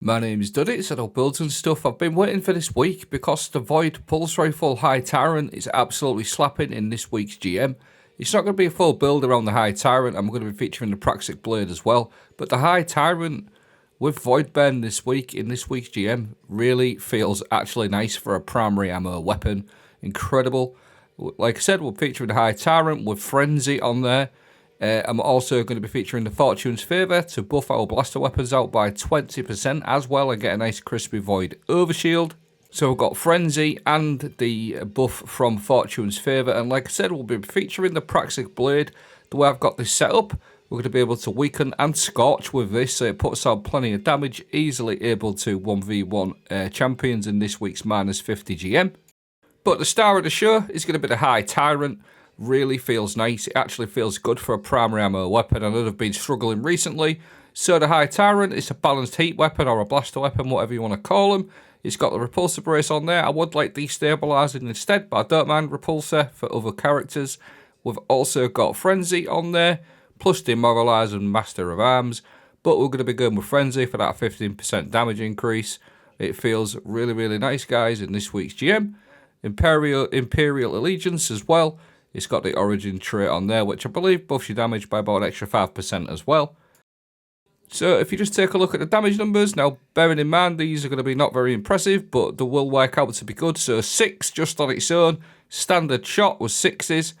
My name is Duddy, it's Adult Builds and stuff. I've been waiting for this week because the Void Pulse Rifle High Tyrant is absolutely slapping in this week's GM. It's not going to be a full build around the High Tyrant, I'm going to be featuring the Praxic Blade as well. But the High Tyrant with Void Ben this week in this week's GM really feels actually nice for a primary ammo weapon. Incredible. Like I said, we're featuring the High Tyrant with Frenzy on there. I'm also going to be featuring the Fortune's Favour to buff our blaster weapons out by 20% as well and get a nice crispy Void Overshield. So we've got Frenzy and the buff from Fortune's Favour, and like I said, we'll be featuring the Praxic Blade. The way I've got this set up, we're going to be able to weaken and scorch with this, so it puts out plenty of damage, easily able to 1v1 champions in this week's -50 GM. But the star of the show is going to be the High Tyrant. Really feels nice. It actually feels good for a primary ammo weapon. I know they've been struggling recently. So the High Tyrant is a balanced heat weapon or a blaster weapon, whatever you want to call them. It's got the repulsor brace on there. I would like destabilizing instead, but I don't mind repulsor for other characters. We've also got Frenzy on there, plus demoralize and master of arms. But we're going to be going with Frenzy for that 15% damage increase. It feels really, really nice, guys, in this week's GM. Imperial Allegiance as well. It's got the origin trait on there, which I believe buffs your damage by about an extra 5% as well. So if you just take a look at the damage numbers, now bearing in mind these are going to be not very impressive, but they will work out to be good. So 6 just on its own, standard shot was 6s.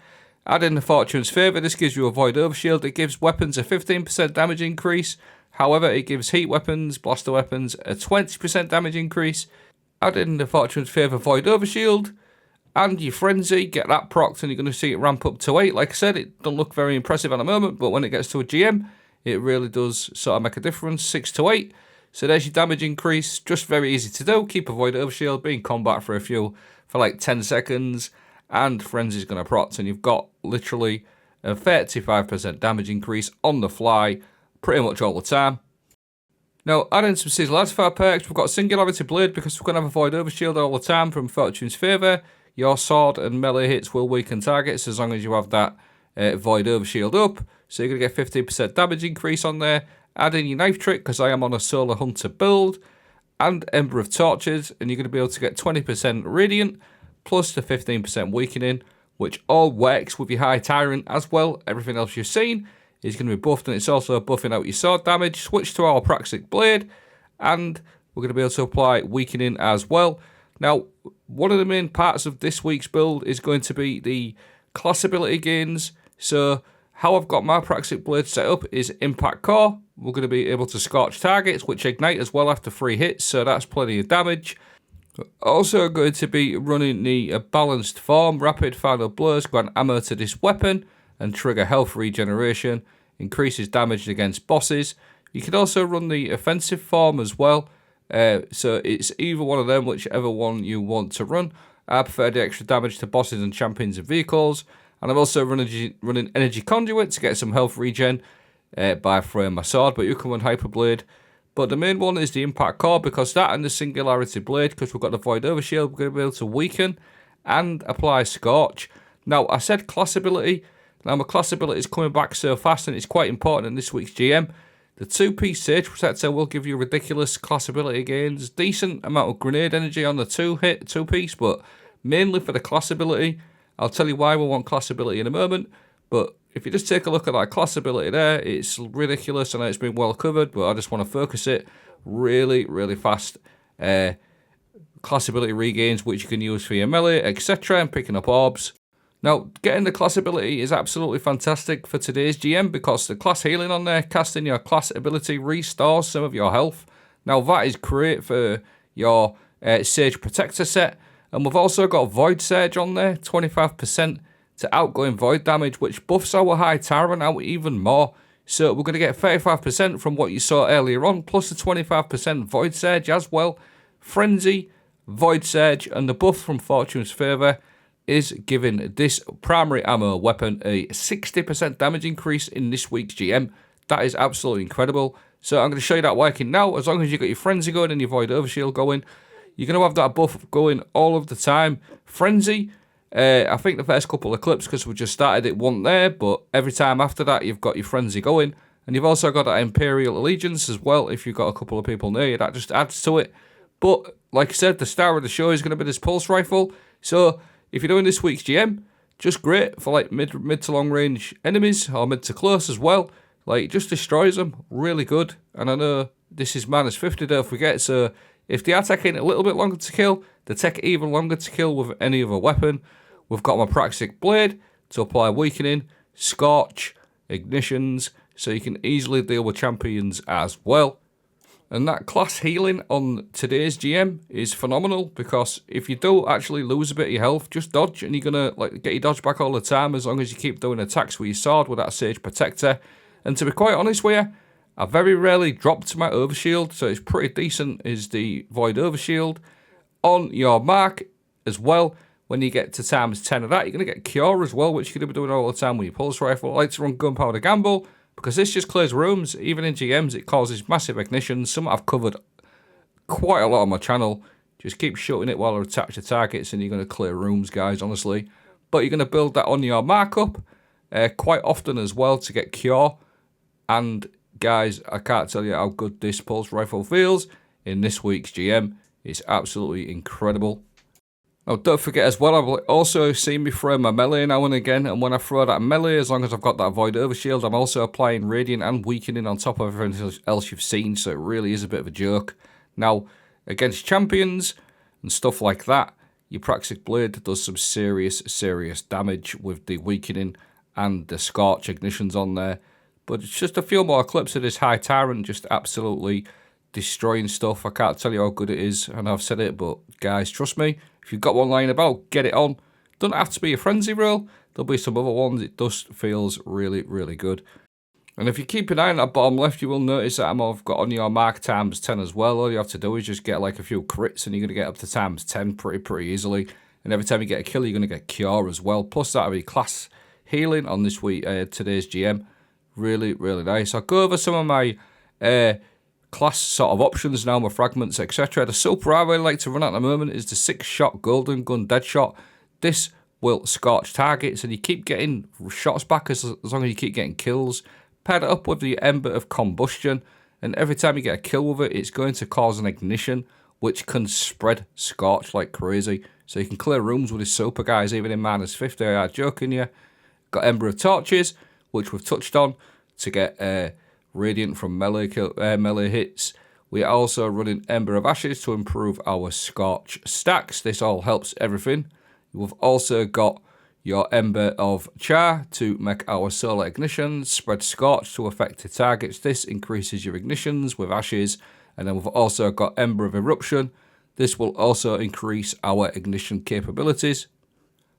Add in the Fortune's Favour, this gives you a Void Overshield. It gives weapons a 15% damage increase. However, it gives heat weapons, blaster weapons a 20% damage increase. Add in the Fortune's Favour Void Overshield. And your Frenzy, get that procced and you're going to see it ramp up to 8. Like I said, it doesn't look very impressive at the moment, but when it gets to a GM, it really does sort of make a difference, 6 to 8. So there's your damage increase, just very easy to do. Keep a Void Overshield, be in combat for like 10 seconds, and Frenzy's going to proc, and you've got literally a 35% damage increase on the fly, pretty much all the time. Now, adding some Sizzle Artifact perks, we've got Singularity Blade because we're going to have a Void Overshield all the time from Fortune's Favour. Your sword and melee hits will weaken targets as long as you have that Void Overshield up. So you're going to get 15% damage increase on there. Add in your Knife Trick because I am on a Solar Hunter build. And Ember of Torches. And you're going to be able to get 20% Radiant plus the 15% weakening, which all works with your High Tyrant as well. Everything else you've seen is going to be buffed, and it's also buffing out your sword damage. Switch to our Praxic Blade. And we're going to be able to apply weakening as well. Now, one of the main parts of this week's build is going to be the class ability gains. So, how I've got my Praxic Blade set up is Impact Core. We're going to be able to scorch targets, which ignite as well after 3 hits, so that's plenty of damage. Also going to be running the balanced form, Rapid Final Blows, grant ammo to this weapon, and trigger health regeneration, increases damage against bosses. You can also run the offensive form as well. So it's either one of them, whichever one you want to run. I prefer the extra damage to bosses and champions and vehicles. And I'm also running Energy Conduit to get some health regen by throwing my sword, but you can run Hyperblade. But the main one is the Impact Core, because that and the Singularity Blade, because we've got the Void Overshield, we're going to be able to weaken and apply Scorch. Now, I said class ability. Now, my class ability is coming back so fast, and it's quite important in this week's GM. The 2-piece Sage Protector will give you ridiculous class ability gains, decent amount of grenade energy on the 2-piece, but mainly for the class ability. I'll tell you why we want class ability in a moment, but if you just take a look at that class ability there, it's ridiculous. I know it's been well covered, but I just want to focus it. Really, really fast class ability regains, which you can use for your melee, etc., and picking up orbs. Now, getting the class ability is absolutely fantastic for today's GM because the class healing on there, casting your class ability restores some of your health. Now, that is great for your Sage Protector set. And we've also got Void Surge on there, 25% to outgoing Void damage, which buffs our High Tyrant out even more. So we're going to get 35% from what you saw earlier on, plus the 25% Void Surge as well. Frenzy, Void Surge, and the buff from Fortune's Favour is giving this primary ammo weapon a 60% damage increase in this week's GM. That is absolutely incredible. So I'm going to show you that working now. As long as you've got your Frenzy going and your Void Overshield going, you're going to have that buff going all of the time. Frenzy, I think the first couple of clips, because we just started, it wasn't there, but every time after that, you've got your Frenzy going, And you've also got that Imperial Allegiance as well. If you've got a couple of people near you, that just adds to it. But like I said, the star of the show is going to be this pulse rifle. So if you're doing this week's GM, just great for like mid to long range enemies, or mid to close as well. Like, it just destroys them. Really good. And I know this is -50, don't forget. So if they are taking a little bit longer to kill, they take it even longer to kill with any other weapon. We've got my Praxic Blade to apply weakening, scorch, ignitions, so you can easily deal with champions as well. And that class healing on today's GM is phenomenal, because if you do actually lose a bit of your health, just dodge, and you're going to like get your dodge back all the time, as long as you keep doing attacks with your sword with that Sage Protector. And to be quite honest with you, I very rarely dropped my Overshield, so it's pretty decent, is the Void Overshield. On your mark as well, when you get to ×10 of that, you're going to get Cure as well, which you're going to be doing all the time with your Pulse Rifle. I like to run Gunpowder Gamble, because this just clears rooms. Even in GMs, it causes massive ignitions. Some I've covered quite a lot on my channel. Just keep shooting it while I attach the targets, and you're going to clear rooms, guys, honestly. But you're going to build that on your markup quite often as well to get Cure. And, guys, I can't tell you how good this Pulse Rifle feels in this week's GM. It's absolutely incredible. Now, don't forget as well, I've also seen me throw my melee now and again, and when I throw that melee, as long as I've got that Void Overshield, I'm also applying Radiant and Weakening on top of everything else you've seen, so it really is a bit of a joke. Now, against champions and stuff like that, your Praxic Blade does some serious damage with the Weakening and the Scorch ignitions on there. But it's just a few more clips of this High Tyrant just absolutely destroying stuff. I can't tell you how good it is, and I've said it, but guys, trust me, if you've got one lying about, get it on. Doesn't have to be a frenzy roll. There'll be some other ones. It just feels really good. And if you keep an eye on that bottom left, you will notice that I've got on your mark ×10 as well. All you have to do is just get like a few crits, and you're going to get up to ×10 pretty easily. And every time you get a kill, you're going to get Cure as well. Plus that'll be class healing on this week, today's GM. Really nice. I'll go over some of my class sort of options now, my fragments, etc. The super I really like to run at the moment is the 6-shot Golden Gun Deadshot. This will scorch targets, and you keep getting shots back as long as you keep getting kills. Paired it up with the Ember of Combustion, and every time you get a kill with it, it's going to cause an ignition, which can spread scorch like crazy. So you can clear rooms with this super, guys, even in -50. I am joking you. Got Ember of Torches, which we've touched on, to get Radiant from melee hits. We are also running Ember of Ashes to improve our Scorch stacks. This all helps everything. We've also got your Ember of Char to make our Solar Ignition, spread Scorch to affected targets. This increases your ignitions with Ashes. And then we've also got Ember of Eruption. This will also increase our ignition capabilities.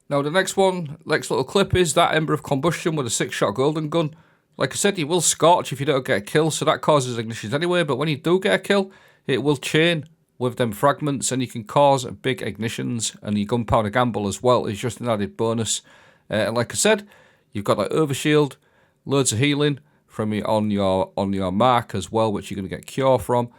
Now the next little clip is that Ember of Combustion with a 6-shot Golden Gun. Like I said, you will scorch if you don't get a kill, so that causes ignitions anyway, but when you do get a kill, it will chain with them fragments, and you can cause big ignitions, and your Gunpowder Gamble as well is just an added bonus. And like I said, you've got that Overshield, loads of healing from on your mark as well, which you're going to get Cure from,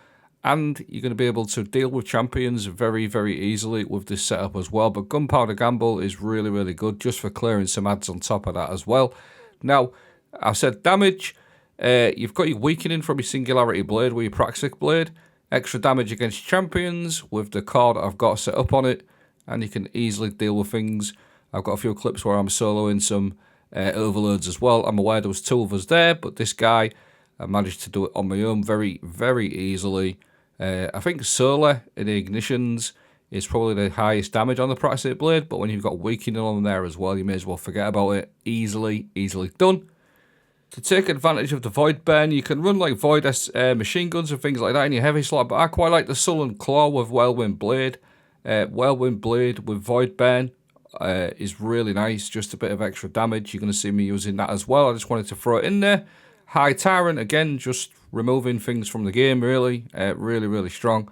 and you're going to be able to deal with champions very easily with this setup as well. But Gunpowder Gamble is really good just for clearing some adds on top of that as well. Now, I said damage. You've got your Weakening from your Singularity Blade with your Praxic Blade. Extra damage against champions with the card I've got set up on it. And you can easily deal with things. I've got a few clips where I'm soloing some overloads as well. I'm aware there was 2 of us there, but this guy, I managed to do it on my own very easily. I think Solar in the ignitions is probably the highest damage on the Praxic Blade, but when you've got Weakening on there as well, you may as well forget about it. Easily done. To take advantage of the Void Burn, you can run like Void machine guns and things like that in your heavy slot, but I quite like the Sullen Claw with Whirlwind Blade. Whirlwind Blade with Void Burn is really nice, just a bit of extra damage. You're going to see me using that as well. I just wanted to throw it in there. High Tyrant, again, just removing things from the game, really. Really strong.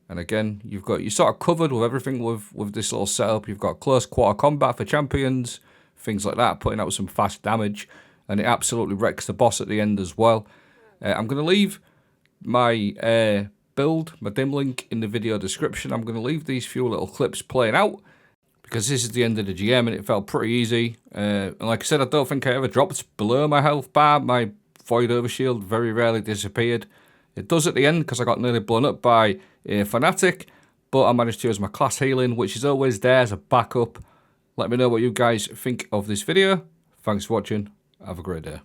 And again, you're sort of covered with everything with this little setup. You've got close quarter combat for champions, things like that, putting out some fast damage. And it absolutely wrecks the boss at the end as well. I'm going to leave my build, my dim link in the video description. I'm going to leave these few little clips playing out, because this is the end of the GM and it felt pretty easy. And like I said, I don't think I ever dropped below my health bar, my Void Overshield very rarely disappeared. It does at the end because I got nearly blown up by a Fanatic, but I managed to use my class healing, which is always there as a backup. Let me know what you guys think of this video. Thanks for watching. Have a great day.